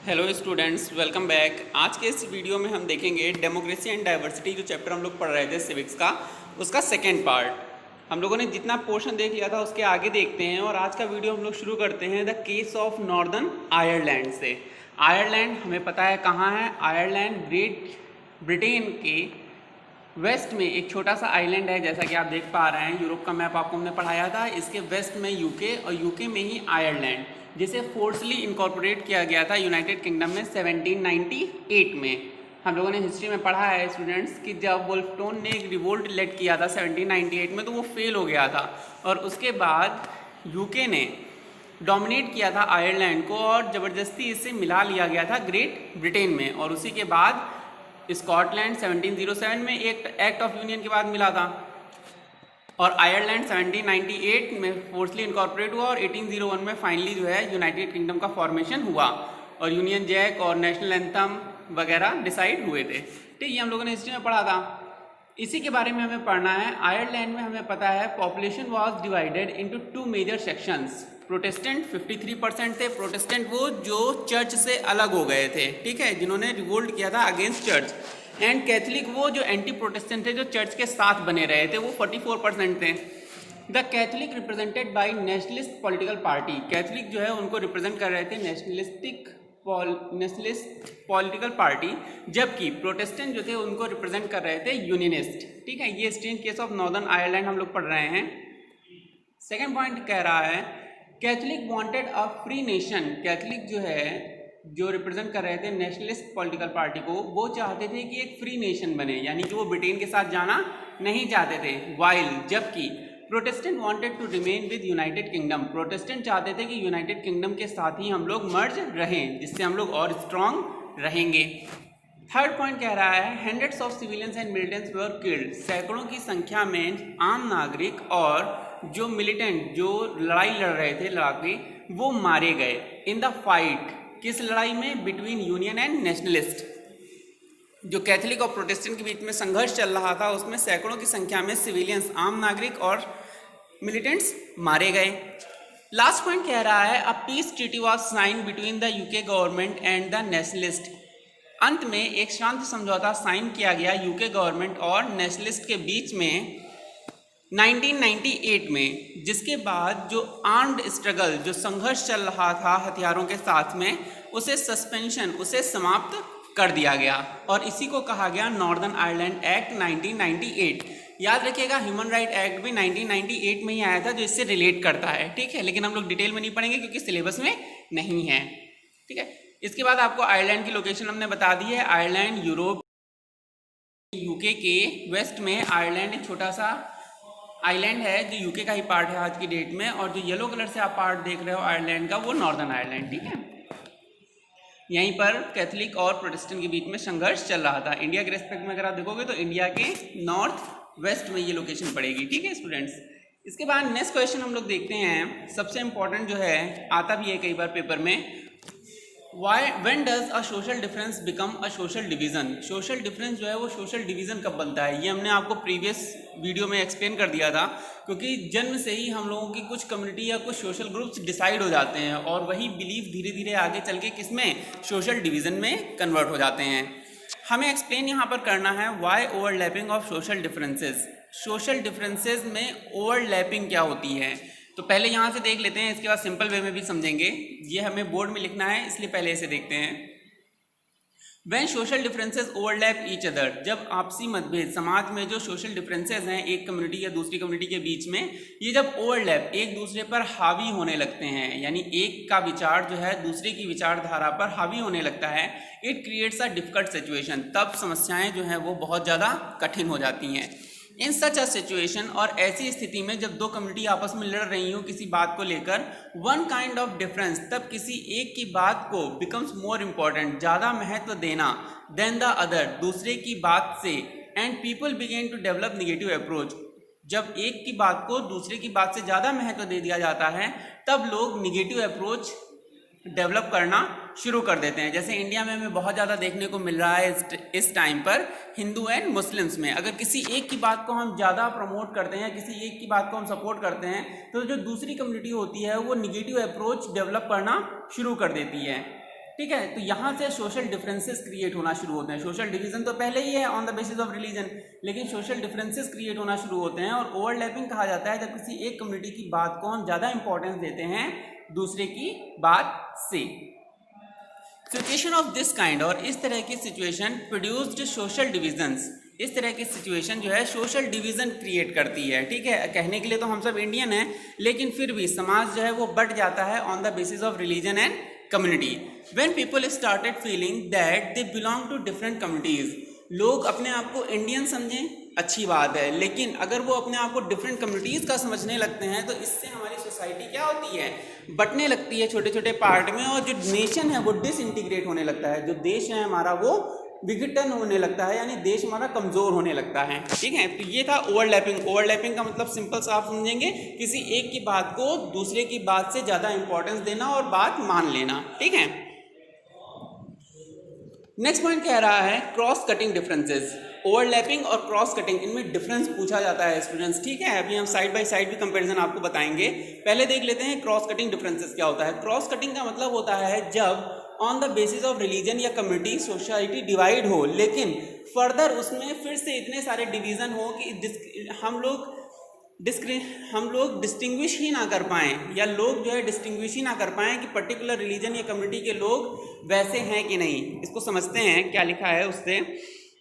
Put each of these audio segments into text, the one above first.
Hello students, welcome back. आज के इस वीडियो में हम देखेंगे डेमोक्रेसी एंड डाइवर्सिटी, जो चैप्टर हम लोग पढ़ रहे थे सिविक्स का, उसका सेकेंड पार्ट। हम लोगों ने जितना पोर्शन देख लिया था उसके आगे देखते हैं। और आज का वीडियो हम लोग शुरू करते हैं the case of northern Ireland से। आयरलैंड हमें पता है कहाँ है। आयरलैंड ग्रेट ब्रिटेन के वेस्ट में एक छोटा सा आइलैंड है, जैसा कि आप देख पा रहे हैं। यूरोप का मैप आपको हमने पढ़ाया था। इसके वेस्ट में यूके और यूके में ही आयरलैंड, जिसे फोर्सली इनकॉर्पोरेट किया गया था यूनाइटेड किंगडम में 1798 में। हम लोगों ने हिस्ट्री में पढ़ा है स्टूडेंट्स कि जब वुल्फटोन ने एक रिवोल्ट लेड किया था 1798 में, तो वो फेल हो गया था। और उसके बाद यूके ने डोमिनेट किया था आयरलैंड को और ज़बरदस्ती इससे मिला लिया गया था ग्रेट ब्रिटेन में। और उसी के बाद स्कॉटलैंड 1707 में एक एक्ट ऑफ यूनियन के बाद मिला था। और आयरलैंड 1798 में फोर्सली इनकॉर्पोरेट हुआ और 1801 में फाइनली जो है यूनाइटेड किंगडम का फॉर्मेशन हुआ और यूनियन जैक और नेशनल एंथम वगैरह डिसाइड हुए थे। ठीक, ये हम लोगों ने हिस्ट्री में पढ़ा था। इसी के बारे में हमें पढ़ना है। आयरलैंड में हमें पता है population was divided into two major sections. Protestant 53% थे। प्रोटेस्टेंट वो जो चर्च से अलग हो गए थे, ठीक है, जिन्होंने रिवोल्ट किया था अगेंस्ट चर्च। एंड कैथलिक वो जो एंटी प्रोटेस्टेंट थे, जो चर्च के साथ बने रहे थे, वो 44% थे। The Catholic represented by nationalist political party. Catholic जो है उनको रिप्रेजेंट कर रहे थे नेशनलिस्ट पॉलिटिकल पार्टी, जबकि प्रोटेस्टेंट जो थे उनको रिप्रेजेंट कर रहे थे यूनियनिस्ट। ठीक है, ये strange case of northern Ireland हम लोग पढ़ रहे हैं। सेकेंड पॉइंट कह रहा है Catholic wanted a free nation. Catholic जो है, जो रिप्रेजेंट कर रहे थे नेशनलिस्ट पॉलिटिकल पार्टी को, वो चाहते थे कि एक फ्री नेशन बने, यानी कि वो ब्रिटेन के साथ जाना नहीं चाहते थे। वाइल जबकि Protestant wanted to remain with United Kingdom. Protestant चाहते थे कि यूनाइटेड किंगडम के साथ ही हम लोग मर्ज रहें, जिससे हम लोग और स्ट्रांग रहेंगे। थर्ड पॉइंट कह रहा है hundreds of civilians and militants were killed. सैकड़ों की संख्या में आम नागरिक और जो मिलिटेंट, जो लड़ाई लड़ रहे थे, लड़ाके, वो मारे गए। इन द फाइट, किस लड़ाई में? Between union and nationalist. जो कैथलिक और प्रोटेस्टेंट के बीच में संघर्ष चल रहा था, उसमें सैकड़ों की संख्या में सिविलियंस, आम नागरिक और मिलिटेंट्स मारे गए। लास्ट पॉइंट कह रहा है a peace treaty was sign between the UK government and the nationalist. अंत में एक शांति समझौता साइन किया गया यूके गवर्नमेंट और नेशनलिस्ट के बीच में 1998 में, जिसके बाद जो आर्म्ड स्ट्रगल, जो संघर्ष चल रहा था हथियारों के साथ में, उसे सस्पेंशन, उसे समाप्त कर दिया गया। और इसी को कहा गया नॉर्दर्न आयरलैंड एक्ट 1998। याद रखिएगा ह्यूमन राइट एक्ट भी 1998 में ही आया था, जो इससे रिलेट करता है। ठीक है, लेकिन हम लोग डिटेल में नहीं पढ़ेंगे क्योंकि सिलेबस में नहीं है। ठीक है, इसके बाद आपको आयरलैंड की लोकेशन हमने बता दी है। आयरलैंड यूरोप, यूके के वेस्ट में आयरलैंड एक छोटा सा आइलैंड है जो यूके का ही पार्ट है आज की डेट में। और जो येलो कलर से आप पार्ट देख रहे हो आयरलैंड का, वो नॉर्दर्न आयरलैंड। ठीक है, यहीं पर कैथलिक और प्रोटेस्टेंट के बीच में संघर्ष चल रहा था। इंडिया के रेस्पेक्ट में अगर आप देखोगे तो इंडिया के नॉर्थ वेस्ट में ये लोकेशन पड़ेगी। ठीक है स्टूडेंट्स, इसके बाद नेक्स्ट क्वेश्चन हम लोग देखते हैं। सबसे इंपॉर्टेंट जो है, आता भी है कई बार पेपर में, when does a social difference become a social division. Social difference जो है वो सोशल डिवीजन कब बनता है? ये हमने आपको प्रीवियस वीडियो में एक्सप्लेन कर दिया था। क्योंकि जन्म से ही हम लोगों की कुछ कम्युनिटी या कुछ सोशल ग्रुप्स डिसाइड हो जाते हैं और वही बिलीफ धीरे धीरे आगे चल के किसमें, सोशल डिवीजन में कन्वर्ट हो जाते हैं। हमें एक्सप्लेन यहाँ पर करना है why overlapping of social differences. Social differences में ओवरलैपिंग क्या होती है, तो पहले यहाँ से देख लेते हैं, इसके बाद सिंपल वे में भी समझेंगे। ये हमें बोर्ड में लिखना है, इसलिए पहले इसे देखते हैं। When social differences overlap each other, जब आपसी मतभेद, समाज में जो सोशल डिफरेंसेस हैं एक कम्युनिटी या दूसरी कम्युनिटी के बीच में, ये जब ओवरलैप, एक दूसरे पर हावी होने लगते हैं, यानी एक का विचार जो है दूसरे की विचारधारा पर हावी होने लगता है, it creates a difficult situation. तब समस्याएं जो हैं वो बहुत ज़्यादा कठिन हो जाती हैं। इन सच अ सिचुएशन, और ऐसी स्थिति में जब दो कम्युनिटी आपस में लड़ रही हो किसी बात को लेकर, वन काइंड ऑफ डिफरेंस, तब किसी एक की बात को बिकम्स मोर इम्पॉर्टेंट, ज़्यादा महत्व देना, देन द अदर, दूसरे की बात से, and people begin to develop negative approach. जब एक की बात को दूसरे की बात से ज़्यादा महत्व दे दिया जाता है, तब लोग निगेटिव अप्रोच डेवलप करना शुरू कर देते हैं। जैसे इंडिया में हमें बहुत ज़्यादा देखने को मिल रहा है इस टाइम पर हिंदू एंड मुस्लिम्स में। अगर किसी एक की बात को हम ज़्यादा प्रमोट करते हैं, किसी एक की बात को हम सपोर्ट करते हैं, तो जो दूसरी कम्युनिटी होती है वो निगेटिव अप्रोच डेवलप करना शुरू कर देती है। ठीक है। तो यहाँ से सोशल डिफरेंसेस क्रिएट होना शुरू होते हैं। सोशल डिवीजन तो पहले ही है on the basis of religion, लेकिन सोशल डिफरेंसेस क्रिएट होना शुरू होते हैं। और ओवरलैपिंग कहा जाता है जब किसी एक कम्युनिटी की बात को हम ज़्यादा इंपॉर्टेंस देते हैं दूसरे की बात से। सिचुएशन ऑफ दिस काइंड, और इस तरह की सिचुएशन प्रोड्यूस्ड सोशल डिविजन्स, इस तरह की सिचुएशन जो है सोशल डिवीजन क्रिएट करती है। ठीक है, कहने के लिए तो हम सब इंडियन हैं, लेकिन फिर भी समाज जो है वो बट जाता है on the basis of religion and community. When people started feeling that they belong to different communities, लोग अपने आप को इंडियन समझें अच्छी बात है, लेकिन अगर वो अपने आप को डिफरेंट कम्युनिटीज़ का समझने लगते हैं तो इससे हमारी सोसाइटी क्या होती है, बंटने लगती है छोटे छोटे पार्ट में, और जो नेशन है वो डिसइंटीग्रेट होने लगता है। जो देश है हमारा वो विघटन होने लगता है, यानी देश हमारा कमज़ोर होने लगता है। ठीक है, तो ये था ओवरलैपिंग। ओवरलैपिंग का मतलब सिंपल सा आप समझेंगे, किसी एक की बात को दूसरे की बात से ज़्यादा इंपॉर्टेंस देना और बात मान लेना। ठीक है, नेक्स्ट पॉइंट कह रहा है क्रॉस कटिंग डिफरेंसेस। ओवरलैपिंग और क्रॉस कटिंग, इनमें डिफरेंस पूछा जाता है स्टूडेंट्स। ठीक है, अभी हम साइड बाय साइड भी कंपैरिजन आपको बताएंगे। पहले देख लेते हैं क्रॉस कटिंग डिफरेंसेस क्या होता है। क्रॉस कटिंग का मतलब होता है जब on the basis of religion या कम्युनिटी सोसाइटी डिवाइड हो, लेकिन फर्दर उसमें फिर से इतने सारे डिवीज़न हो कि हम लोग डिस्टिंग्विश ही ना कर पाएँ, या लोग जो है डिस्टिंग्विश ही ना कर पाएँ कि पर्टिकुलर रिलीजन या कम्युनिटी के लोग वैसे हैं कि नहीं। इसको समझते हैं क्या लिखा है उससे।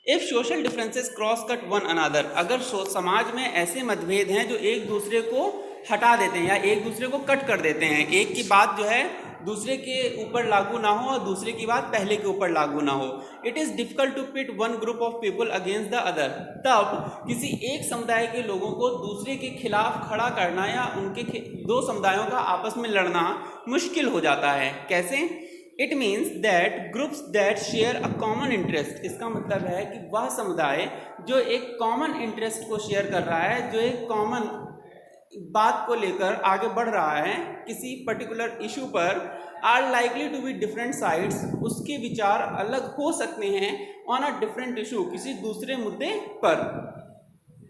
If social differences cross cut one another, अगर समाज में ऐसे मतभेद हैं जो एक दूसरे को हटा देते हैं या एक दूसरे को कट कर देते हैं, एक की बात जो है दूसरे के ऊपर लागू ना हो और दूसरे की बात पहले के ऊपर लागू ना हो, it is difficult to pit one group of people against the other, तब किसी एक समुदाय के लोगों को दूसरे के खिलाफ खड़ा करना या उनके दो समुदायों का आपस में लड़ना मुश्किल हो जाता है। कैसे? It means that groups that share a common interest, इसका मतलब है कि वह समुदाय जो एक कॉमन इंटरेस्ट को शेयर कर रहा है, जो एक कॉमन बात को लेकर आगे बढ़ रहा है किसी पर्टिकुलर इशू पर, are likely to be different sides, उसके विचार अलग हो सकते हैं ऑन अ डिफरेंट इशू, किसी दूसरे मुद्दे पर।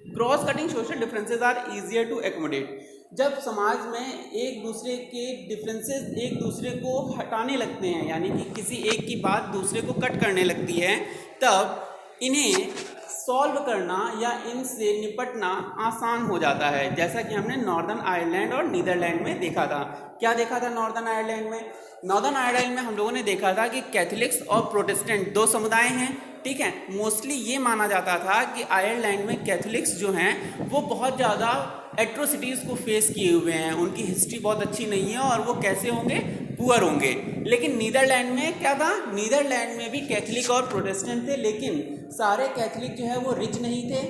Cross cutting social differences are easier to accommodate, जब समाज में एक दूसरे के डिफरेंसेस एक दूसरे को हटाने लगते हैं, यानी कि किसी एक की बात दूसरे को कट करने लगती है, तब इन्हें सॉल्व करना या इनसे निपटना आसान हो जाता है। जैसा कि हमने नॉर्दर्न आयरलैंड और नीदरलैंड में देखा था। क्या देखा था नॉर्दर्न आयरलैंड में? नॉर्दर्न आयरलैंड में हम लोगों ने देखा था कि कैथोलिक्स और प्रोटेस्टेंट दो समुदाय हैं। ठीक है, मोस्टली ये माना जाता था कि आयरलैंड में कैथोलिक्स जो हैं वो बहुत ज़्यादा एट्रोसिटीज़ को फेस किए हुए हैं, उनकी हिस्ट्री बहुत अच्छी नहीं है और वो कैसे होंगे, पुअर होंगे। लेकिन नीदरलैंड में क्या था, नीदरलैंड में भी कैथोलिक और प्रोटेस्टेंट थे, लेकिन सारे कैथोलिक जो है वो रिच नहीं थे।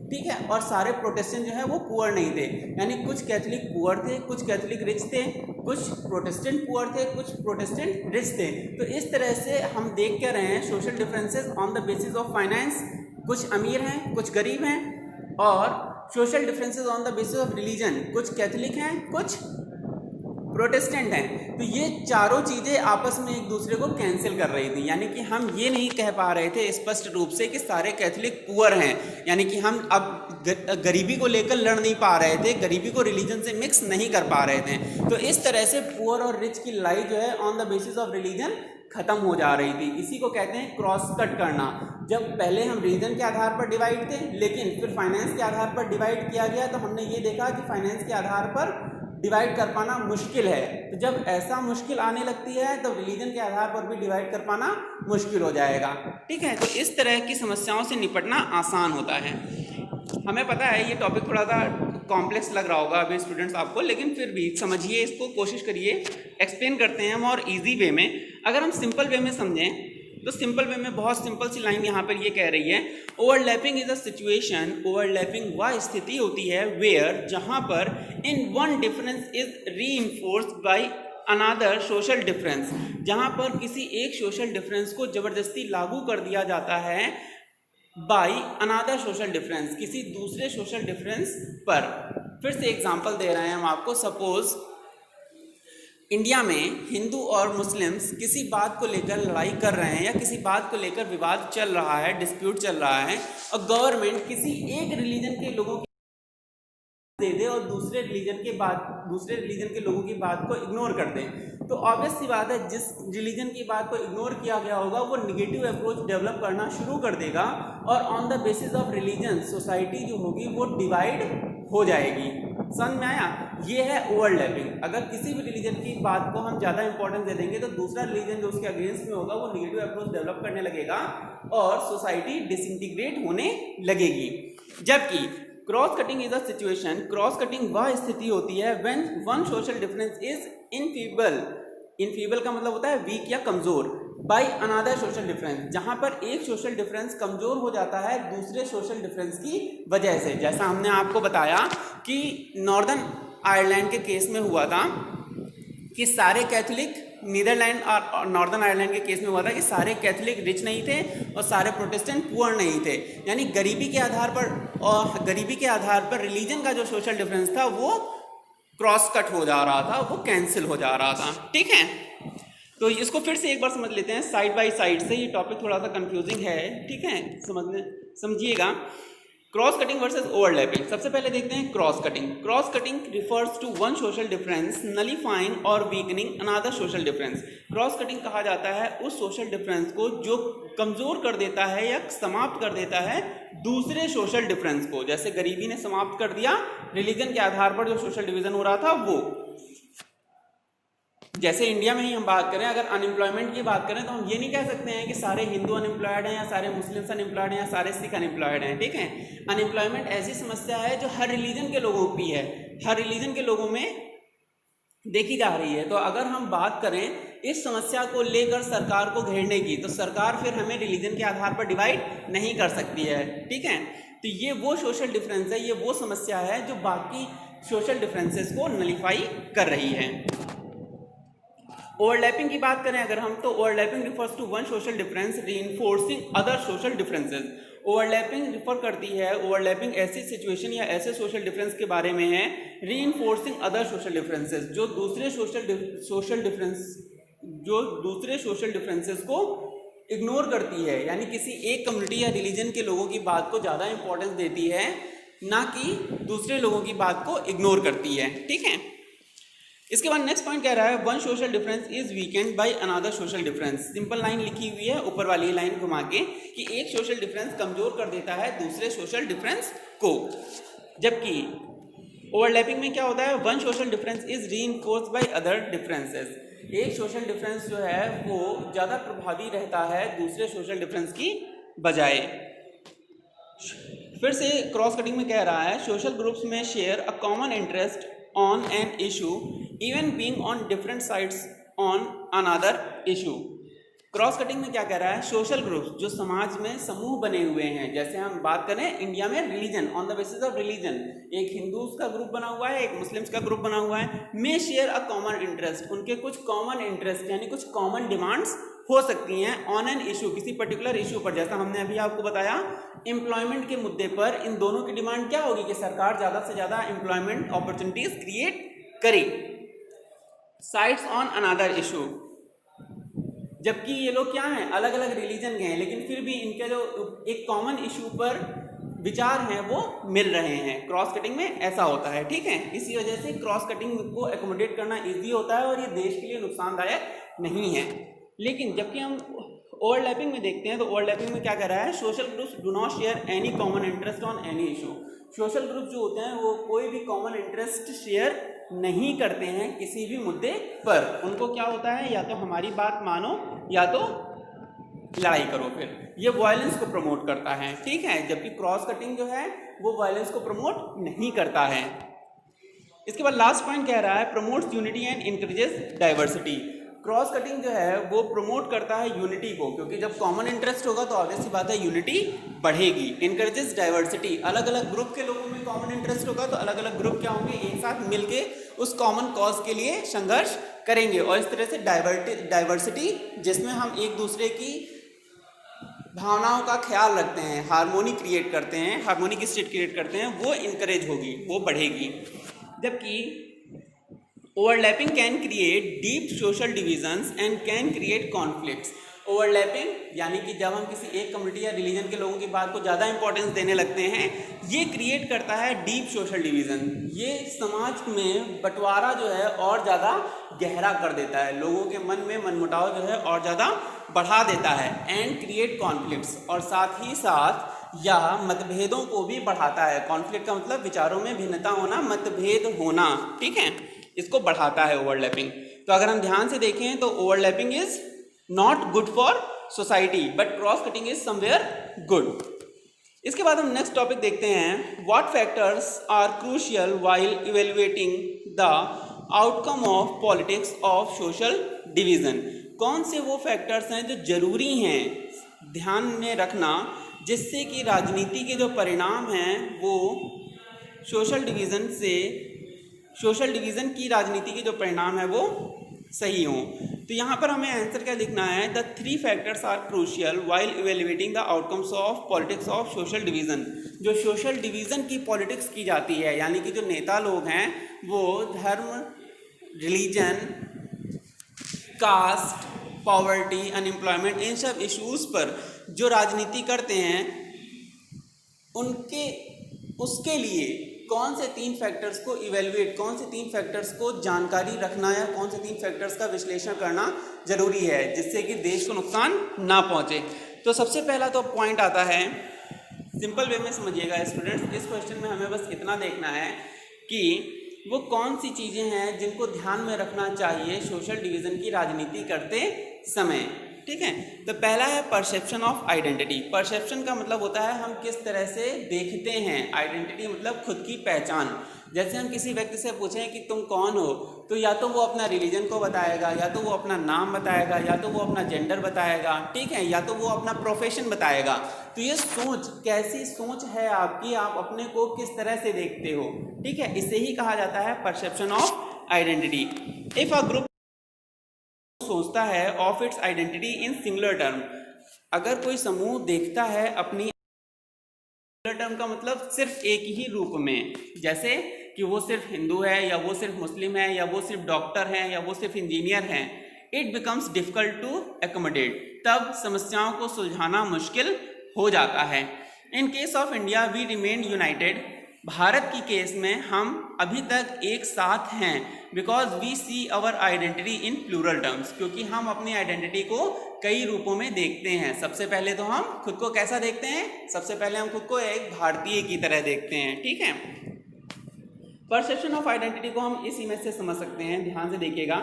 ठीक है, और सारे प्रोटेस्टेंट जो है वो पुअर नहीं थे, यानी कुछ कैथोलिक पुअर थे, कुछ कैथोलिक रिच थे, कुछ प्रोटेस्टेंट पुअर थे, कुछ प्रोटेस्टेंट रिच थे। तो इस तरह से हम देख क्या रहे हैं social differences on the basis of finance, कुछ अमीर हैं कुछ गरीब हैं, और social differences on the basis of religion, कुछ कैथोलिक हैं कुछ प्रोटेस्टेंट हैं। तो ये चारों चीज़ें आपस में एक दूसरे को कैंसिल कर रही थी, यानी कि हम ये नहीं कह पा रहे थे स्पष्ट रूप से कि सारे कैथोलिक पुअर हैं, यानी कि हम अब गरीबी को लेकर लड़ नहीं पा रहे थे, गरीबी को रिलीजन से मिक्स नहीं कर पा रहे थे। तो इस तरह से पुअर और रिच की लड़ाई जो है on the basis of religion खत्म हो जा रही थी। इसी को कहते हैं क्रॉस कट करना। जब पहले हम रीजन के आधार पर डिवाइड थे, लेकिन फिर फाइनेंस के आधार पर डिवाइड किया गया, तो हमने ये देखा कि फाइनेंस के आधार पर डिवाइड कर पाना मुश्किल है। तो जब ऐसा मुश्किल आने लगती है तो रिलीजन के आधार पर भी डिवाइड कर पाना मुश्किल हो जाएगा। ठीक है, तो इस तरह की समस्याओं से निपटना आसान होता है। हमें पता है ये टॉपिक थोड़ा सा कॉम्प्लेक्स लग रहा होगा अभी स्टूडेंट्स आपको, लेकिन फिर भी समझिए इसको, कोशिश करिए। एक्सप्लेन करते हैं हम और इजी वे में। अगर हम सिंपल वे में समझें तो सिंपल वे में बहुत सिंपल सी लाइन यहाँ पर ये कह रही है, overlapping is a situation, overlapping वह स्थिति होती है वेयर, जहाँ पर in one difference is reinforced by another social difference, जहाँ पर किसी एक सोशल डिफरेंस को ज़बरदस्ती लागू कर दिया जाता है बाय अनदर सोशल डिफरेंस, किसी दूसरे सोशल डिफरेंस पर। फिर से एग्जांपल दे रहे हैं हम आपको। सपोज इंडिया में हिंदू और मुस्लिम्स किसी बात को लेकर लड़ाई कर रहे हैं या किसी बात को लेकर विवाद चल रहा है, डिस्प्यूट चल रहा है, और गवर्नमेंट किसी एक रिलीजन के लोगों की दे दे और दूसरे रिलीजन के लोगों की बात को इग्नोर कर दें, तो ऑब्वियस सी बात है जिस रिलीजन की बात को इग्नोर किया गया होगा वो निगेटिव अप्रोच डेवलप करना शुरू कर देगा और on the basis of religion society जो होगी वो डिवाइड हो जाएगी। समझ में आया? ये है ओवरलैपिंग। अगर किसी भी रिलीजन की बात को हम ज़्यादा इंपॉर्टेंस दे देंगे तो दूसरा रिलीजन जो उसके अगेंस्ट में होगा वो निगेटिव अप्रोच डेवलप करने लगेगा और सोसाइटी डिसइंटीग्रेट होने लगेगी। जबकि cross cutting is a situation, cross cutting वह स्थिति होती है when one social difference is enfeeble का मतलब होता है वीक या कमजोर, बाय अनदर सोशल डिफरेंस, जहां पर एक सोशल डिफरेंस कमजोर हो जाता है दूसरे सोशल डिफरेंस की वजह से। जैसा हमने आपको बताया कि नॉर्दर्न आयरलैंड के केस में हुआ था कि सारे कैथोलिक, नीदरलैंड और नॉर्दर्न आयरलैंड के केस में हुआ था कि सारे कैथोलिक रिच नहीं थे और सारे प्रोटेस्टेंट पुअर नहीं थे, यानी गरीबी के आधार पर रिलीजन का जो सोशल डिफरेंस था वो क्रॉस कट हो जा रहा था, वो कैंसिल हो जा रहा था। ठीक है, तो इसको फिर से एक बार समझ लेते हैं साइड बाय साइड से। ये टॉपिक थोड़ा सा कंफ्यूजिंग है, ठीक है, समझिएगा। Cross cutting versus overlapping. सबसे पहले देखते हैं cross cutting. Cross cutting refers to one social difference nullifying और weakening another social difference. Cross cutting कहा जाता है उस सोशल डिफरेंस को जो कमजोर कर देता है या समाप्त कर देता है दूसरे सोशल डिफरेंस को। जैसे गरीबी ने समाप्त कर दिया रिलीजन के आधार पर जो सोशल डिवीजन हो रहा था वो। जैसे इंडिया में ही हम बात करें, अगर अनएम्प्लॉयमेंट की बात करें तो हम ये नहीं कह सकते हैं कि सारे हिंदू अनएम्प्लॉयड हैं या सारे मुस्लिम्स अनएम्प्लॉयड हैं या सारे सिख अनएम्प्लॉयड हैं। ठीक है, अनएम्प्लॉयमेंट ऐसी समस्या है जो हर रिलीजन के लोगों की है, हर रिलीजन के लोगों में देखी जा रही है। तो अगर हम बात करें इस समस्या को लेकर सरकार को घेरने की, तो सरकार फिर हमें रिलीजन के आधार पर डिवाइड नहीं कर सकती है। ठीक है, तो ये वो सोशल डिफरेंस है, ये वो समस्या है जो बाकी सोशल डिफरेंसेस को नलीफाई कर रही है। ओवरलैपिंग की बात करें अगर हम, तो overlapping refers to one social difference reinforcing other social differences. Overlapping refer करती है, ओवरलैपिंग ऐसी सिचुएशन या ऐसे सोशल डिफरेंस के बारे में है रीइंफोर्सिंग अदर सोशल डिफरेंसेस, जो दूसरे सोशल डिफरेंसेस को इग्नोर करती है, यानी किसी एक कम्युनिटी या रिलीजन के लोगों की बात को ज़्यादा इंपॉर्टेंस देती है, ना कि दूसरे लोगों की बात को इग्नोर करती है। ठीक है, इसके बाद नेक्स्ट पॉइंट कह रहा है one social difference is weekend by another social difference. Simple line लिखी हुई है ऊपर वाली लाइन घुमा के कि एक सोशल डिफरेंस कमजोर कर देता है दूसरे सोशल डिफरेंस को। जबकि ओवरलैपिंग में क्या होता है, one social difference is reinforced by other differences. एक सोशल डिफरेंस जो है वो ज़्यादा प्रभावी रहता है दूसरे सोशल डिफरेंस की बजाय। फिर से क्रॉस कटिंग में कह रहा है सोशल ग्रुप्स में share a common interest on an issue even being on different sides on another issue। Cross cutting में क्या कह रहा है, सोशल ग्रुप्स जो समाज में समूह बने हुए हैं, जैसे हम बात करें इंडिया में religion, on the basis of religion एक हिंदूज का ग्रुप बना हुआ है, एक मुस्लिम्स का ग्रुप बना हुआ है, मे शेयर अ कॉमन इंटरेस्ट, उनके कुछ कॉमन इंटरेस्ट यानी कुछ कॉमन डिमांड्स हो सकती हैं ऑन एन इशू, किसी पर्टिकुलर इशू पर। जैसा हमने अभी आपको बताया एम्प्लॉयमेंट के मुद्दे पर इन दोनों की डिमांड क्या होगी कि सरकार ज़्यादा से ज़्यादा एम्प्लॉयमेंट अपॉर्चुनिटीज क्रिएट करे, साइड्स ऑन अनदर इशू। जबकि ये लोग क्या हैं, अलग अलग रिलीजन के हैं, लेकिन फिर भी इनके जो एक कॉमन इशू पर विचार हैं वो मिल रहे हैं। क्रॉस कटिंग में ऐसा होता है। ठीक है, इसी वजह से क्रॉस कटिंग को एकोमोडेट करना ईजी होता है और ये देश के लिए नुकसानदायक नहीं है। लेकिन जबकि हम ओवरलैपिंग में देखते हैं तो ओवरलैपिंग में क्या कह रहा है, social groups do not share any common interest on any issue. Social group जो होते हैं वो कोई भी कॉमन इंटरेस्ट शेयर नहीं करते हैं किसी भी मुद्दे पर। उनको क्या होता है, या तो हमारी बात मानो या तो लड़ाई करो। फिर ये वायलेंस को प्रमोट करता है। ठीक है, जबकि क्रॉस कटिंग जो है वो वायलेंस को प्रमोट नहीं करता है। इसके बाद लास्ट पॉइंट कह रहा है promotes unity and encourages diversity. Cross cutting जो है वो प्रमोट करता है यूनिटी को, क्योंकि जब कॉमन इंटरेस्ट होगा तो ऑब्वियस सी बात है यूनिटी बढ़ेगी। इनकरेजेस डाइवर्सिटी, अलग अलग ग्रुप के लोगों में कॉमन इंटरेस्ट होगा तो अलग अलग ग्रुप क्या होंगे, एक साथ मिलके उस कॉमन कॉज के लिए संघर्ष करेंगे। और इस तरह से डाइवर्सिटी जिसमें हम एक दूसरे की भावनाओं का ख्याल रखते हैं, हार्मोनी क्रिएट करते हैं, हार्मोनी की स्टेट क्रिएट करते हैं, वो इनकरेज होगी, वो बढ़ेगी। जबकि overlapping can create deep social divisions and can create conflicts. Overlapping यानी कि जब हम किसी एक कम्युनिटी या रिलीजन के लोगों की बात को ज़्यादा इंपॉर्टेंस देने लगते हैं, ये क्रिएट करता है डीप सोशल डिवीज़न। ये समाज में बंटवारा जो है और ज़्यादा गहरा कर देता है, लोगों के मन में मनमुटाव जो है और ज़्यादा बढ़ा देता है। एंड क्रिएट कॉन्फ्लिक्ट्स, और साथ ही साथ या मतभेदों को भी बढ़ाता है। कॉन्फ्लिक्ट का मतलब विचारों में भिन्नता होना, मतभेद होना, ठीक है, इसको बढ़ाता है ओवरलैपिंग। तो अगर हम ध्यान से देखें तो overlapping is not good for society but cross cutting is somewhere good. इसके बाद हम नेक्स्ट टॉपिक देखते हैं, what factors are crucial while evaluating the outcome of politics of social division. कौन से वो फैक्टर्स हैं जो जरूरी हैं ध्यान में रखना, जिससे कि राजनीति के जो परिणाम हैं वो सोशल डिवीज़न की राजनीति के जो परिणाम है वो सही हों। तो यहाँ पर हमें आंसर क्या लिखना है, the 3 factors are crucial while evaluating the outcomes of politics of social division. जो सोशल डिवीज़न की पॉलिटिक्स की जाती है, यानी कि जो नेता लोग हैं वो धर्म, रिलीजन, कास्ट, पॉवर्टी, अनएम्प्लॉयमेंट, इन सब इश्यूज़ पर जो राजनीति करते हैं उसके लिए कौन से 3 फैक्टर्स को इवेल्युएट, कौन से 3 फैक्टर्स को जानकारी रखना या कौन से 3 फैक्टर्स का विश्लेषण करना जरूरी है, जिससे कि देश को नुकसान ना पहुंचे। तो सबसे पहला तो पॉइंट आता है, सिंपल वे में समझिएगा स्टूडेंट्स, इस क्वेश्चन में हमें बस इतना देखना है कि वो कौन सी चीज़ें हैं जिनको ध्यान में रखना चाहिए सोशल डिवीज़न की राजनीति करते समय, ठीक है। तो पहला है परसेप्शन ऑफ आइडेंटिटी। परसेप्शन का मतलब होता है हम किस तरह से देखते हैं, आइडेंटिटी मतलब खुद की पहचान। जैसे हम किसी व्यक्ति से पूछें कि तुम कौन हो, तो या तो वो अपना रिलीजन को बताएगा, या तो वो अपना नाम बताएगा, या तो वो अपना जेंडर बताएगा, ठीक है, या तो वो अपना प्रोफेशन बताएगा। तो ये सोच, कैसी सोच है आपकी, आप अपने को किस तरह से देखते हो, ठीक है, इसे ही कहा जाता है perception of identity. If a group सोचता है of its identity in singular term, अगर कोई समूह देखता है अपनी सिंगुलर टर्म का मतलब सिर्फ एक ही रूप में, जैसे कि वो सिर्फ हिंदू है, या वो सिर्फ मुस्लिम है, या वो सिर्फ डॉक्टर हैं, या वो सिर्फ इंजीनियर हैं, it becomes difficult to accommodate, तब समस्याओं को सुलझाना मुश्किल हो जाता है। In case of India we remain united, भारत की केस में हम अभी तक एक साथ हैं, because we see our identity in plural terms, क्योंकि हम अपनी आइडेंटिटी को कई रूपों में देखते हैं। सबसे पहले तो हम खुद को कैसा देखते हैं, सबसे पहले हम खुद को एक भारतीय की तरह देखते हैं, ठीक है। परसेप्शन ऑफ आइडेंटिटी को हम इस इमेज से समझ सकते हैं, ध्यान से देखिएगा।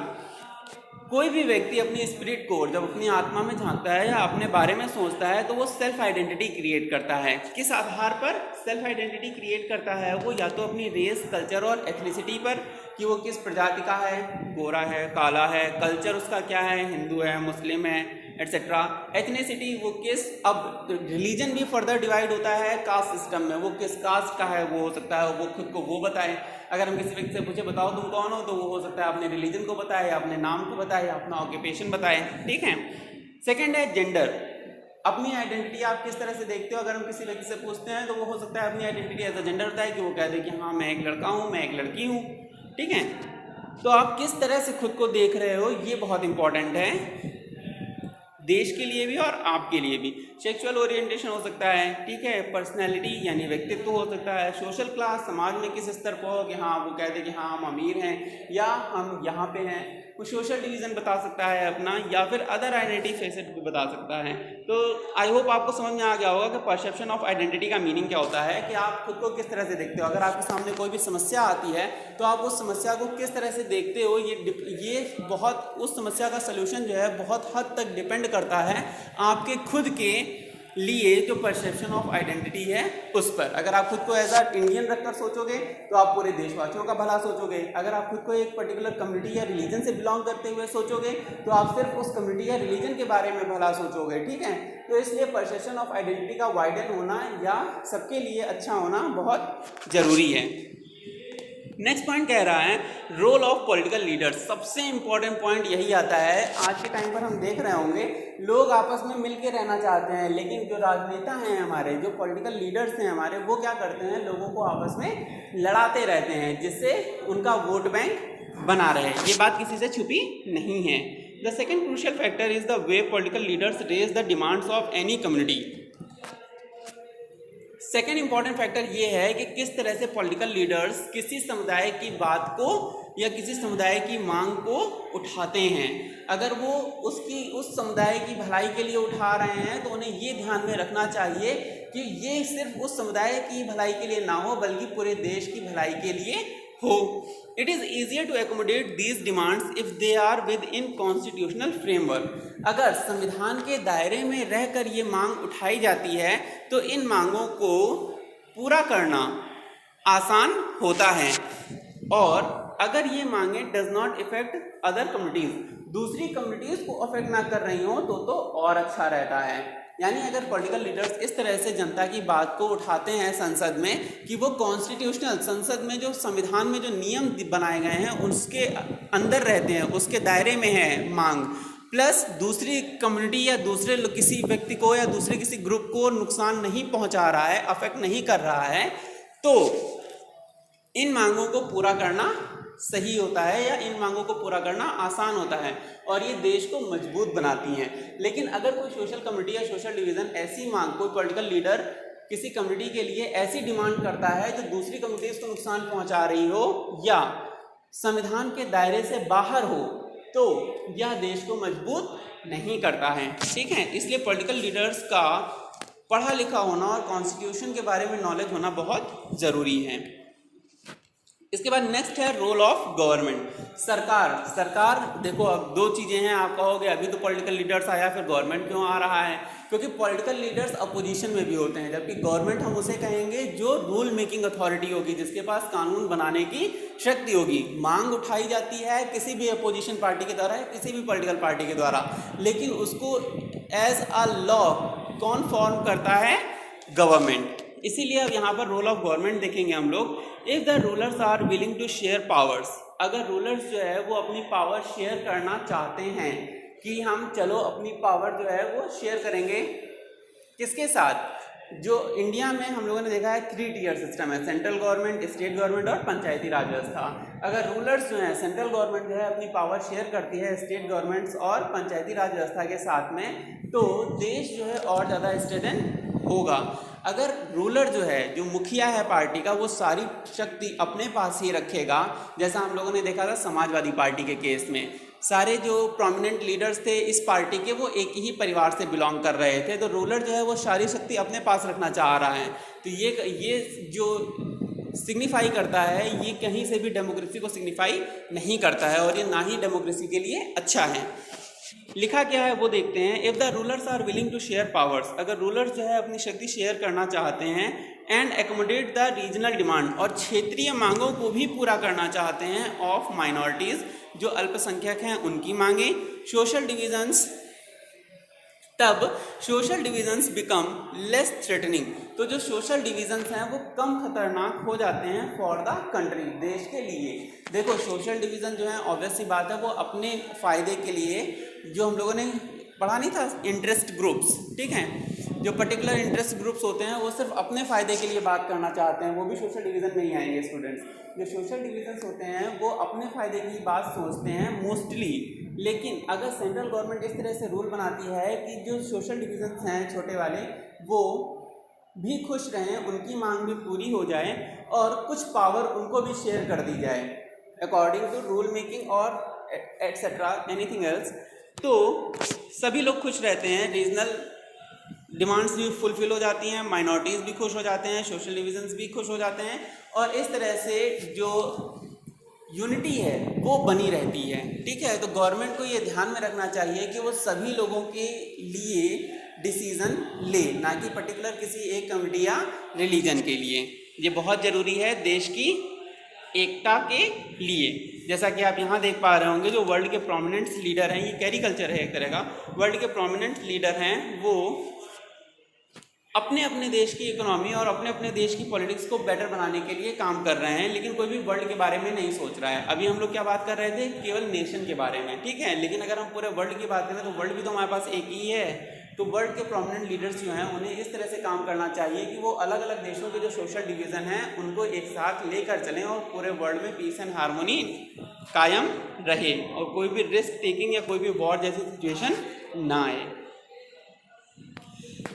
कोई भी व्यक्ति अपनी स्पिरिट को जब अपनी आत्मा में झांकता है या अपने बारे में सोचता है तो वो सेल्फ आइडेंटिटी क्रिएट करता है। किस आधार पर सेल्फ आइडेंटिटी क्रिएट करता है वो, या तो अपनी रेस, कल्चर और एथनिसिटी पर, कि वो किस प्रजाति का है, गोरा है, काला है, कल्चर उसका क्या है, हिंदू है, मुस्लिम है, एटसेट्रा। एथनिसिटी वो किस, अब रिलीजन भी फर्दर डिवाइड होता है कास्ट सिस्टम में, वो किस कास्ट का है वो हो सकता है वो खुद को वो बताए। अगर हम किसी व्यक्ति से पूछे बताओ तुम कौन हो, तो वो हो सकता है अपने रिलीजन को बताए, या अपने नाम को बताए, या अपना ऑक्यूपेशन बताए, ठीक है। सेकेंड है जेंडर, अपनी आइडेंटिटी आप किस तरह से देखते हो। अगर हम किसी व्यक्ति से पूछते हैं तो वो हो सकता है अपनी आइडेंटिटी एज अ जेंडर बताए, कि वो कह दे कि हाँ मैं एक लड़का हूँ, मैं एक लड़की हूँ, ठीक है। तो आप किस तरह से खुद को देख रहे हो ये बहुत इंपॉर्टेंट है, देश के लिए भी और आपके लिए भी। सेक्सुअल ओरिएंटेशन हो सकता है, ठीक है, पर्सनैलिटी यानी व्यक्तित्व हो सकता है, सोशल क्लास, समाज में किस स्तर पर हो, कि हाँ वो कहते हैं कि हाँ हम अमीर हैं या हम यहाँ पे हैं, वो सोशल डिवीज़न बता सकता है अपना, या फिर अदर आइडेंटिटी फेसेट भी बता सकता है। तो आई होप आपको समझ में आ गया होगा कि परसेप्शन ऑफ आइडेंटिटी का मीनिंग क्या होता है, कि आप खुद को किस तरह से देखते हो। अगर आपके सामने कोई भी समस्या आती है तो आप उस समस्या को किस तरह से देखते हो, ये बहुत, उस समस्या का सलूशन जो है बहुत हद तक डिपेंड करता है आपके खुद के लिए जो परसेप्शन ऑफ आइडेंटिटी है उस पर। अगर आप खुद को एज अ इंडियन रखकर सोचोगे तो आप पूरे देशवासियों का भला सोचोगे। अगर आप खुद को एक पर्टिकुलर कम्युनिटी या रिलीजन से बिलोंग करते हुए सोचोगे तो आप सिर्फ उस कम्युनिटी या रिलीजन के बारे में भला सोचोगे, ठीक है। तो इसलिए परसेप्शन ऑफ आइडेंटिटी का वाइडन होना या सबके लिए अच्छा होना बहुत ज़रूरी है। नेक्स्ट पॉइंट कह रहा है रोल ऑफ पॉलिटिकल लीडर्स। सबसे इंपॉर्टेंट पॉइंट यही आता है, आज के टाइम पर हम देख रहे होंगे लोग आपस में मिल के रहना चाहते हैं, लेकिन जो राजनेता हैं हमारे, जो पॉलिटिकल लीडर्स हैं हमारे, वो क्या करते हैं, लोगों को आपस में लड़ाते रहते हैं, जिससे उनका वोट बैंक बना रहे। ये बात किसी से छुपी नहीं है। The second crucial factor is the way political leaders raise the demands of any community. Second important factor ये है कि किस तरह से पॉलिटिकल लीडर्स किसी समुदाय की बात को या किसी समुदाय की मांग को उठाते हैं। अगर वो उस समुदाय की भलाई के लिए उठा रहे हैं तो उन्हें ये ध्यान में रखना चाहिए कि ये सिर्फ उस समुदाय की भलाई के लिए ना हो बल्कि पूरे देश की भलाई के लिए हो। It is easier to accommodate these demands if they are within constitutional framework. अगर संविधान के दायरे में रहकर ये मांग उठाई जाती है तो इन मांगों को पूरा करना आसान होता है, और अगर ये मांगे does not effect other communities, दूसरी कम्युनिटीज़ को अफेक्ट ना कर रही हो तो और अच्छा रहता है। यानी अगर पॉलिटिकल लीडर्स इस तरह से जनता की बात को उठाते हैं संसद में कि वो कॉन्स्टिट्यूशनल, संसद में जो संविधान में जो नियम बनाए गए हैं उसके अंदर रहते हैं, उसके दायरे में है मांग, प्लस दूसरी कम्युनिटी या दूसरे किसी व्यक्ति को या दूसरे किसी ग्रुप को नुकसान नहीं पहुंचा रहा है, अफेक्ट नहीं कर रहा है, तो इन मांगों को पूरा करना सही होता है या इन मांगों को पूरा करना आसान होता है और ये देश को मजबूत बनाती हैं। लेकिन अगर कोई सोशल कम्युनिटी या सोशल डिवीज़न ऐसी मांग, कोई पॉलिटिकल लीडर किसी कम्युनिटी के लिए ऐसी डिमांड करता है जो दूसरी कम्युनिटीज़ को नुकसान पहुंचा रही हो या संविधान के दायरे से बाहर हो, तो यह देश को मजबूत नहीं करता है। ठीक है, इसलिए पॉलिटिकल लीडर्स का पढ़ा लिखा होना और कॉन्स्टिट्यूशन के बारे में नॉलेज होना बहुत ज़रूरी है। इसके बाद नेक्स्ट है रोल ऑफ गवर्नमेंट। सरकार देखो, अब दो चीज़ें हैं। आप कहोगे अभी तो पॉलिटिकल लीडर्स आया, फिर गवर्नमेंट क्यों आ रहा है? क्योंकि पॉलिटिकल लीडर्स अपोजिशन में भी होते हैं, जबकि गवर्नमेंट हम उसे कहेंगे जो रूल मेकिंग अथॉरिटी होगी, जिसके पास कानून बनाने की शक्ति होगी। मांग उठाई जाती है किसी भी अपोजिशन पार्टी के द्वारा, किसी भी पॉलिटिकल पार्टी के द्वारा, लेकिन उसको एज अ लॉ कौन फॉर्म करता है? गवर्नमेंट। इसीलिए अब यहाँ पर रोल ऑफ गवर्नमेंट देखेंगे हम लोग। If the rulers are willing to share powers, अगर रूलर्स जो है वो अपनी पावर शेयर करना चाहते हैं कि हम चलो अपनी पावर जो है वो शेयर करेंगे किसके साथ? जो इंडिया में हम लोगों ने देखा है 3 टियर सिस्टम है, सेंट्रल गवर्नमेंट, स्टेट गवर्नमेंट और पंचायती राज व्यवस्था। अगर रूलर्स जो है, सेंट्रल गवर्नमेंट जो है अपनी पावर शेयर करती है स्टेट गवर्नमेंट्स और पंचायती राज व्यवस्था के साथ में, तो देश जो है और ज़्यादा स्ट्रेंथन होगा। अगर रूलर जो है, जो मुखिया है पार्टी का, वो सारी शक्ति अपने पास ही रखेगा, जैसा हम लोगों ने देखा था समाजवादी पार्टी के केस में, सारे जो प्रोमिनेंट लीडर्स थे इस पार्टी के वो एक ही परिवार से बिलोंग कर रहे थे, तो रूलर जो है वो सारी शक्ति अपने पास रखना चाह रहा है। तो ये जो सिग्निफाई करता है, ये कहीं से भी डेमोक्रेसी को सिग्निफाई नहीं करता है और ये ना ही डेमोक्रेसी के लिए अच्छा है। लिखा क्या है वो देखते हैं। If the rulers are willing to share powers, अगर रूलर्स जो है अपनी शक्ति शेयर करना चाहते हैं, and accommodate the regional demand, और क्षेत्रीय मांगों को भी पूरा करना चाहते हैं, ऑफ माइनॉरिटीज़, जो अल्पसंख्यक हैं उनकी मांगे, सोशल डिविजन्स, तब social divisions become less threatening, तो जो सोशल डिविजन्स हैं वो कम खतरनाक हो जाते हैं फॉर द कंट्री, देश के लिए। देखो सोशल डिवीज़न जो है ऑब्वियस सी बात है वो अपने फ़ायदे के लिए, जो हम लोगों ने पढ़ा नहीं था इंटरेस्ट ग्रुप्स, ठीक है, जो पर्टिकुलर इंटरेस्ट ग्रुप्स होते हैं वो सिर्फ अपने फ़ायदे के लिए बात करना चाहते हैं, वो भी सोशल डिवीज़न में ही आएंगे स्टूडेंट्स। जो सोशल डिवीजन्स होते हैं वो अपने फ़ायदे की बात सोचते हैं मोस्टली, लेकिन अगर सेंट्रल गवर्नमेंट इस तरह से रूल बनाती है कि जो सोशल डिवीजन्स हैं छोटे वाले वो भी खुश रहें, उनकी मांग भी पूरी हो जाए और कुछ पावर उनको भी शेयर कर दी जाए अकॉर्डिंग टू रूल मेकिंग और एटसेट्रा एनीथिंग एल्स, तो सभी लोग खुश रहते हैं, रीजनल डिमांड्स भी फुलफिल हो जाती हैं, माइनॉरिटीज़ भी खुश हो जाते हैं, सोशल डिवीजन्स भी खुश हो जाते हैं, और इस तरह से जो यूनिटी है वो बनी रहती है। ठीक है, तो गवर्नमेंट को ये ध्यान में रखना चाहिए कि वो सभी लोगों के लिए डिसीज़न ले, ना कि पर्टिकुलर किसी एक कम्युनिटी या रिलीजन के लिए। ये बहुत ज़रूरी है देश की एकता के लिए। जैसा कि आप यहाँ देख पा रहे होंगे, जो वर्ल्ड के प्रोमिनेंट लीडर हैं, ये कैरिकल्चर है एक तरह का, वर्ल्ड के प्रोमिनेंट लीडर हैं वो अपने अपने देश की इकोनॉमी और अपने अपने देश की पॉलिटिक्स को बेटर बनाने के लिए काम कर रहे हैं, लेकिन कोई भी वर्ल्ड के बारे में नहीं सोच रहा है। अभी हम लोग क्या बात कर रहे थे, केवल नेशन के बारे में, ठीक है, लेकिन अगर हम पूरे वर्ल्ड की बात करें तो वर्ल्ड भी तो हमारे पास एक ही है, तो वर्ल्ड के प्रोमिनेंट लीडर्स जो हैं उन्हें इस तरह से काम करना चाहिए कि वो अलग अलग देशों के जो सोशल डिवीज़न हैं उनको एक साथ लेकर चलें और पूरे वर्ल्ड में पीस एंड हार्मोनी कायम रहे और कोई भी रिस्क टेकिंग या कोई भी वॉर जैसी सिचुएशन ना आए।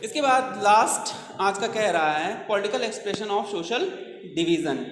इसके बाद लास्ट आज का कह रहा है political expression of social division.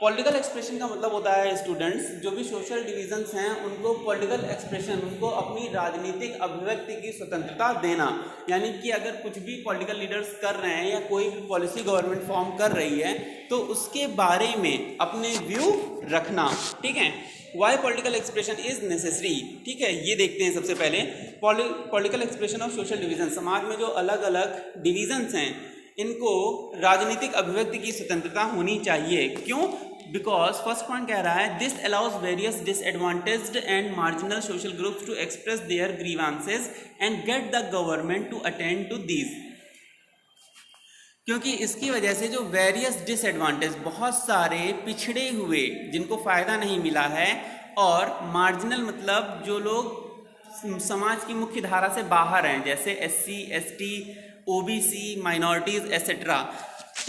Political expression का मतलब होता है स्टूडेंट्स, जो भी सोशल डिवीजन्स हैं उनको पॉलिटिकल एक्सप्रेशन, उनको अपनी राजनीतिक अभिव्यक्ति की स्वतंत्रता देना। यानी कि अगर कुछ भी पॉलिटिकल लीडर्स कर रहे हैं या कोई भी पॉलिसी गवर्नमेंट फॉर्म कर रही है तो उसके बारे में अपने व्यू रखना। ठीक है, why political expression is necessary. ठीक है, ये देखते हैं सबसे पहले political expression of social division. समाज में जो अलग अलग डिवीजन्स हैं इनको राजनीतिक अभिव्यक्ति की स्वतंत्रता होनी चाहिए। क्यों? बिकॉज फर्स्ट पॉइंट कह रहा है this allows various disadvantaged and marginal social groups to express their grievances and get the government to attend to these. क्योंकि इसकी वजह से जो वेरियस डिसएडवांटेज, बहुत सारे पिछड़े हुए जिनको फ़ायदा नहीं मिला है, और मार्जिनल मतलब जो लोग समाज की मुख्य धारा से बाहर हैं, जैसे SC, ST, OBC, minorities etcetera,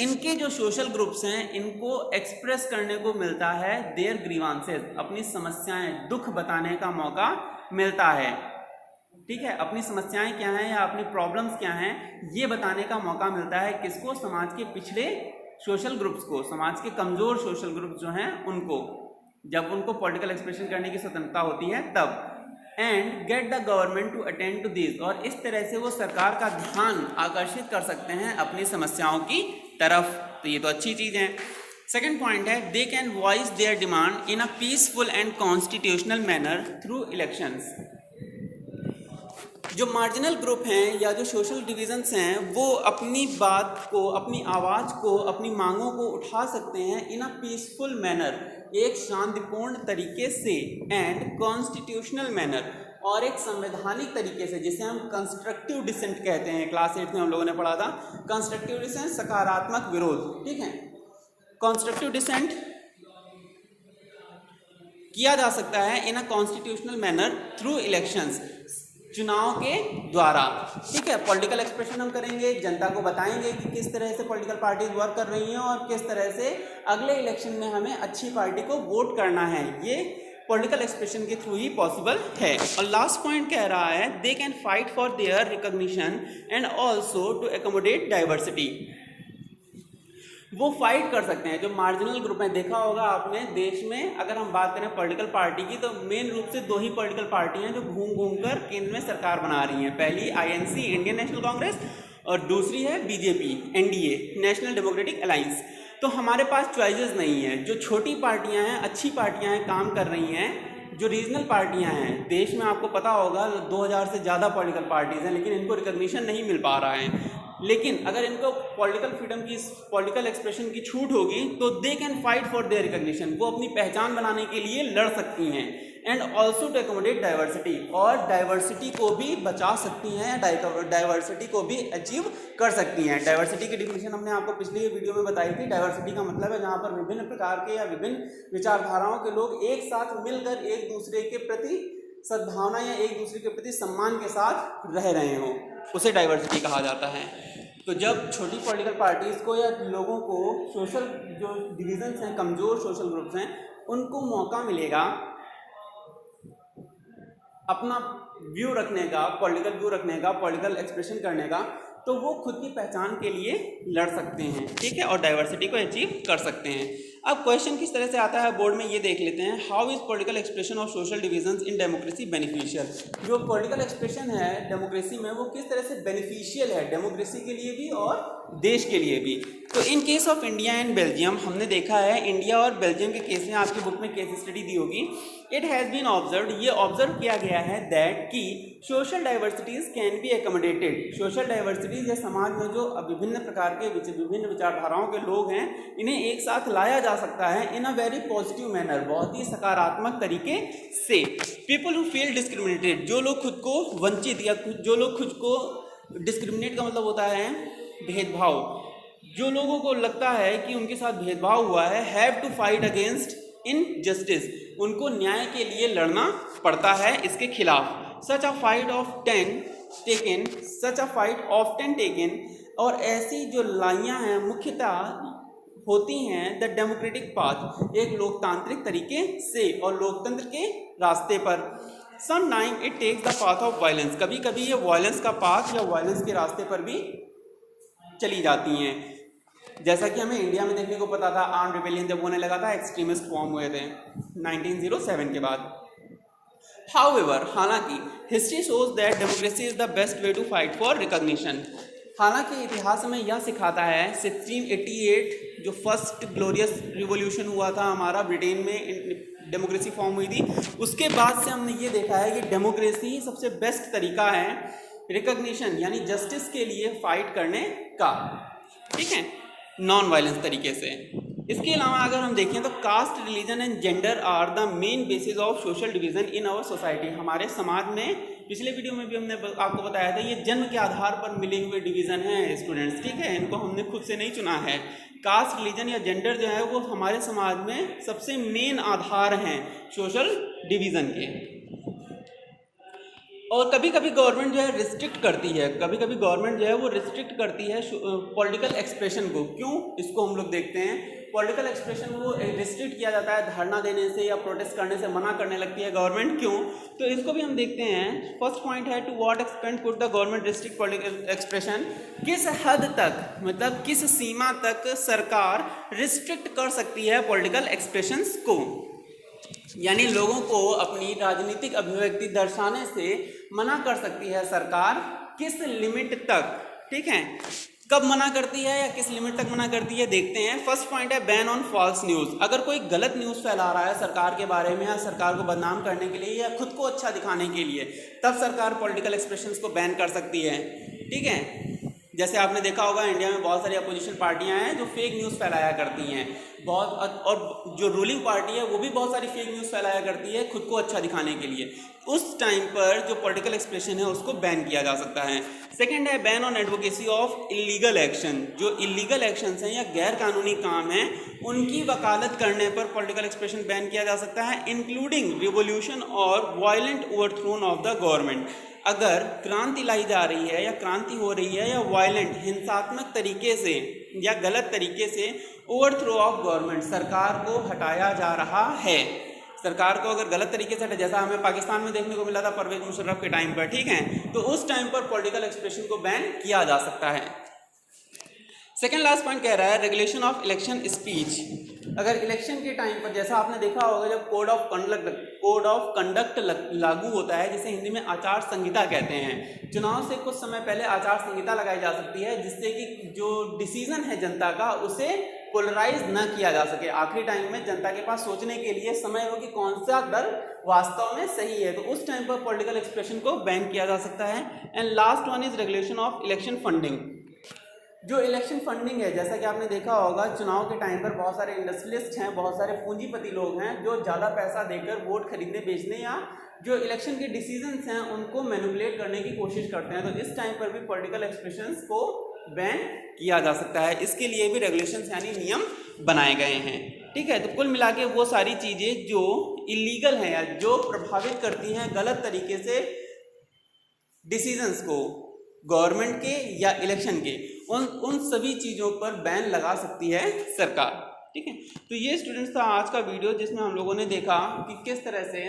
इनके जो सोशल ग्रुप्स हैं इनको एक्सप्रेस करने को मिलता है देयर ग्रीवांसेस, अपनी समस्याएं, दुख बताने का मौका मिलता है। ठीक है, अपनी समस्याएं क्या हैं या अपनी प्रॉब्लम्स क्या हैं ये बताने का मौका मिलता है किसको? समाज के पिछड़े सोशल ग्रुप्स को, समाज के कमज़ोर सोशल ग्रुप्स जो हैं उनको, जब उनको पॉलिटिकल एक्सप्रेशन करने की स्वतंत्रता होती है तब। And get the government to attend to this, और इस तरह से वो सरकार का ध्यान आकर्षित कर सकते हैं अपनी समस्याओं की तरफ। तो ये तो अच्छी चीज़ है। सेकेंड पॉइंट है they can voice their demand in a peaceful and constitutional manner through elections. जो मार्जिनल ग्रुप हैं या जो सोशल डिवीजन्स हैं वो अपनी बात को, अपनी आवाज़ को, अपनी मांगों को उठा सकते हैं इन अ पीसफुल मैनर, एक शांतिपूर्ण तरीके से, एंड कॉन्स्टिट्यूशनल मैनर, और एक संवैधानिक तरीके से, जिसे हम कंस्ट्रक्टिव डिसेंट कहते हैं। क्लास 8 में हम लोगों ने पढ़ा था कंस्ट्रक्टिव डिसेंट, सकारात्मक विरोध। ठीक है, कंस्ट्रक्टिव डिसेंट किया जा सकता है in a constitutional manner through elections, चुनाव के द्वारा। ठीक है, पॉलिटिकल एक्सप्रेशन हम करेंगे, जनता को बताएंगे कि किस तरह से पॉलिटिकल पार्टीज वर्क कर रही हैं और किस तरह से अगले इलेक्शन में हमें अच्छी पार्टी को वोट करना है। ये पॉलिटिकल एक्सप्रेशन के थ्रू ही पॉसिबल है। और लास्ट पॉइंट कह रहा है they can fight for their recognition and also to accommodate diversity. वो फाइट कर सकते हैं। जो मार्जिनल ग्रुप है, देखा होगा आपने देश में, अगर हम बात करें पॉलिटिकल पार्टी की, तो मेन रूप से दो ही पॉलिटिकल पार्टी हैं जो घूम घूम कर केंद्र में सरकार बना रही हैं। पहली INC, इंडियन नेशनल कांग्रेस, और दूसरी है BJP, NDA, national democratic alliance. तो हमारे पास चॉइसेस नहीं है। जो छोटी पार्टियां हैं, अच्छी पार्टियां हैं, काम कर रही हैं, जो रीजनल पार्टियां हैं, देश में आपको पता होगा 2000 से ज़्यादा पॉलिटिकल पार्टीज़ हैं, लेकिन इनको रिकॉग्निशन नहीं मिल पा रहा है। लेकिन अगर इनको पॉलिटिकल फ्रीडम की, पॉलिटिकल एक्सप्रेशन की छूट होगी तो they can fight for their recognition, वो अपनी पहचान बनाने के लिए लड़ सकती हैं। And also to accommodate diversity, और डाइवर्सिटी को भी बचा सकती हैं, डाइवर्सिटी को भी अचीव कर सकती हैं। डाइवर्सिटी की डिफिनेशन हमने आपको पिछली वीडियो में बताई थी। डाइवर्सिटी का मतलब है जहाँ पर विभिन्न प्रकार के या विभिन्न विचारधाराओं के लोग एक साथ मिलकर एक दूसरे के प्रति सद्भावना या एक दूसरे के प्रति सम्मान के साथ रह रहे हों, उसे डाइवर्सिटी कहा जाता है। तो जब छोटी पॉलिटिकल पार्टीज़ को या लोगों को सोशल जो डिविजन्स हैं, कमज़ोर सोशल ग्रुप्स हैं, उनको मौका मिलेगा अपना व्यू रखने का, पॉलिटिकल व्यू रखने का, पॉलिटिकल एक्सप्रेशन करने का, तो वो खुद की पहचान के लिए लड़ सकते हैं। ठीक है, और डाइवर्सिटी को अचीव कर सकते हैं। अब क्वेश्चन किस तरह से आता है बोर्ड में, ये देख लेते हैं। How is political expression of social divisions in democracy beneficial. जो पॉलिटिकल एक्सप्रेशन है डेमोक्रेसी में, वो किस तरह से बेनिफिशियल है डेमोक्रेसी के लिए भी और देश के लिए भी। तो इन case of India and Belgium, हमने देखा है इंडिया और बेल्जियम के केस में, आपकी बुक में केस स्टडी दी होगी। इट हैज़ बीन ऑब्जर्व, ये ऑब्जर्व किया गया है दैट कि social diversities can be accommodated. Social diversities या समाज में जो विभिन्न प्रकार के विभिन्न विचारधाराओं के लोग हैं, इन्हें एक साथ लाया जा सकता है in a very positive manner, बहुत ही सकारात्मक तरीके से। पीपल हु फील डिस्क्रिमिनेटेड, जो लोग खुद को वंचित या जो लोग खुद को, डिस्क्रिमिनेट का मतलब होता है भेदभाव, जो लोगों को लगता है कि उनके साथ भेदभाव हुआ है, have to fight against injustice, उनको न्याय के लिए लड़ना पड़ता है इसके खिलाफ। Such a fight of 10 taken such a fight often taken, और ऐसी जो लड़ाइयाँ हैं मुख्यतः होती हैं द डेमोक्रेटिक पाथ, एक लोकतांत्रिक तरीके से और लोकतंत्र के रास्ते पर। Some time it takes the path of violence, कभी कभी ये वायलेंस का पाथ या वायलेंस के रास्ते पर भी चली जाती हैं। जैसा कि हमें इंडिया में देखने को पता था, आर्म रिबेलियन जब होने लगा था, एक्सट्रीमिस्ट फॉर्म हुए थे 1907 के बाद। हाउएवर, हालांकि history shows that democracy is the best way to fight for recognition, हालांकि इतिहास हमें यह सिखाता है 1688 जो फर्स्ट ग्लोरियस रिवॉल्यूशन हुआ था हमारा ब्रिटेन में, डेमोक्रेसी फॉर्म हुई थी, उसके बाद से हमने ये देखा है कि डेमोक्रेसी सबसे बेस्ट तरीका है रिकॉग्निशन यानी जस्टिस के लिए फाइट करने का, ठीक है, नॉन वायलेंस तरीके से। इसके अलावा अगर हम देखें तो caste, religion and gender are the main basis of social division in our society, हमारे समाज में, पिछले वीडियो में भी हमने आपको बताया था, ये जन्म के आधार पर मिले हुए डिवीज़न हैं स्टूडेंट्स, ठीक है, इनको हमने खुद से नहीं चुना है। कास्ट, रिलीजन या जेंडर जो है वो हमारे समाज में सबसे मेन आधार हैं सोशल डिवीज़न के। और कभी कभी गवर्नमेंट जो है रिस्ट्रिक्ट करती है, कभी कभी गवर्नमेंट जो है वो रिस्ट्रिक्ट करती है पॉलिटिकल एक्सप्रेशन को। क्यों, इसको हम लोग देखते हैं। पॉलिटिकल एक्सप्रेशन को रिस्ट्रिक्ट किया जाता है धरना देने से या प्रोटेस्ट करने से मना करने लगती है गवर्नमेंट, क्यों, तो इसको भी हम देखते हैं। फर्स्ट पॉइंट है to what extent could the government restrict political expression, किस हद तक, मतलब किस सीमा तक सरकार रिस्ट्रिक्ट कर सकती है पॉलिटिकल एक्सप्रेशंस को, यानी लोगों को अपनी राजनीतिक अभिव्यक्ति दर्शाने से मना कर सकती है सरकार, किस लिमिट तक, ठीक है, कब मना करती है या किस लिमिट तक मना करती है, देखते हैं। फर्स्ट पॉइंट है बैन ऑन फॉल्स न्यूज़, अगर कोई गलत न्यूज़ फैला रहा है सरकार के बारे में या सरकार को बदनाम करने के लिए या खुद को अच्छा दिखाने के लिए, तब सरकार पॉलिटिकल एक्सप्रेशंस को बैन कर सकती है, ठीक है। जैसे आपने देखा होगा इंडिया में बहुत सारी अपोजिशन पार्टियां हैं जो फेक न्यूज़ फैलाया करती हैं बहुत, और जो रूलिंग पार्टी है वो भी बहुत सारी फेक न्यूज़ फैलाया करती है खुद को अच्छा दिखाने के लिए। उस टाइम पर जो पॉलिटिकल एक्सप्रेशन है उसको बैन किया जा सकता है। सेकंड है ban on advocacy of illegal action, जो इलीगल एक्शंस हैं या गैर कानूनी काम हैं उनकी वकालत करने पर पॉलिटिकल एक्सप्रेशन बैन किया जा सकता है, इंक्लूडिंग रिवोल्यूशन और violent overthrown of the government. अगर क्रांति लाई जा रही है या क्रांति हो रही है या वायलेंट हिंसात्मक तरीके से या गलत तरीके से ओवरथ्रो ऑफ गवर्नमेंट, सरकार को हटाया जा रहा है, सरकार को अगर गलत तरीके से, जैसा हमें पाकिस्तान में देखने को मिला था परवेज मुशर्रफ के टाइम पर, ठीक है, तो उस टाइम पर पॉलिटिकल एक्सप्रेशन को बैन किया जा सकता है। सेकेंड लास्ट पॉइंट कह रहा है रेगुलेशन ऑफ इलेक्शन स्पीच, अगर इलेक्शन के टाइम पर, जैसा आपने देखा होगा जब कोड ऑफ कंडक्ट लागू होता है, जिसे हिंदी में आचार संहिता कहते हैं, चुनाव से कुछ समय पहले आचार संहिता लगाई जा सकती है जिससे कि जो डिसीजन है जनता का उसे पोलराइज न किया जा सके, आखिरी टाइम में जनता के पास सोचने के लिए समय हो कि कौन सा दल वास्तव में सही है, तो उस टाइम पर पॉलिटिकल एक्सप्रेशन को बैन किया जा सकता है। And last one is regulation of election funding, जो इलेक्शन फंडिंग है, जैसा कि आपने देखा होगा चुनाव के टाइम पर बहुत सारे इंडस्ट्रियलिस्ट हैं, बहुत सारे पूंजीपति लोग हैं जो ज़्यादा पैसा देकर वोट खरीदने बेचने या जो इलेक्शन के डिसीजंस हैं उनको मैनिपुलेट करने की कोशिश करते हैं, तो इस टाइम पर भी पॉलिटिकल एक्सप्रेशंस को बैन किया जा सकता है। इसके लिए भी रेगुलेशंस यानी नियम बनाए गए हैं, ठीक है। तो कुल मिला के वो सारी चीज़ें जो इलीगल हैं या जो प्रभावित करती हैं गलत तरीके से डिसीजंस को गवर्नमेंट के या इलेक्शन के, उन सभी चीज़ों पर बैन लगा सकती है सरकार, ठीक है। तो ये स्टूडेंट्स था आज का वीडियो जिसमें हम लोगों ने देखा कि किस तरह से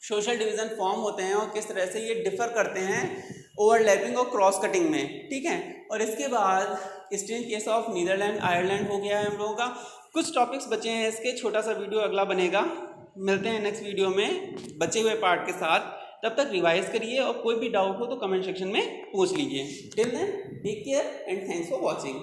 सोशल डिवीज़न फॉर्म होते हैं और किस तरह से ये डिफ़र करते हैं ओवरलैपिंग और क्रॉस कटिंग में, ठीक है। और इसके बाद strange case of Netherland Ireland हो गया है हम लोगों का, कुछ टॉपिक्स बचे हैं इसके, छोटा सा वीडियो अगला बनेगा, मिलते हैं नेक्स्ट वीडियो में बचे हुए पार्ट के साथ, तब तक रिवाइज करिए और कोई भी डाउट हो तो कमेंट सेक्शन में पूछ लीजिए। Till then take care and thanks for watching.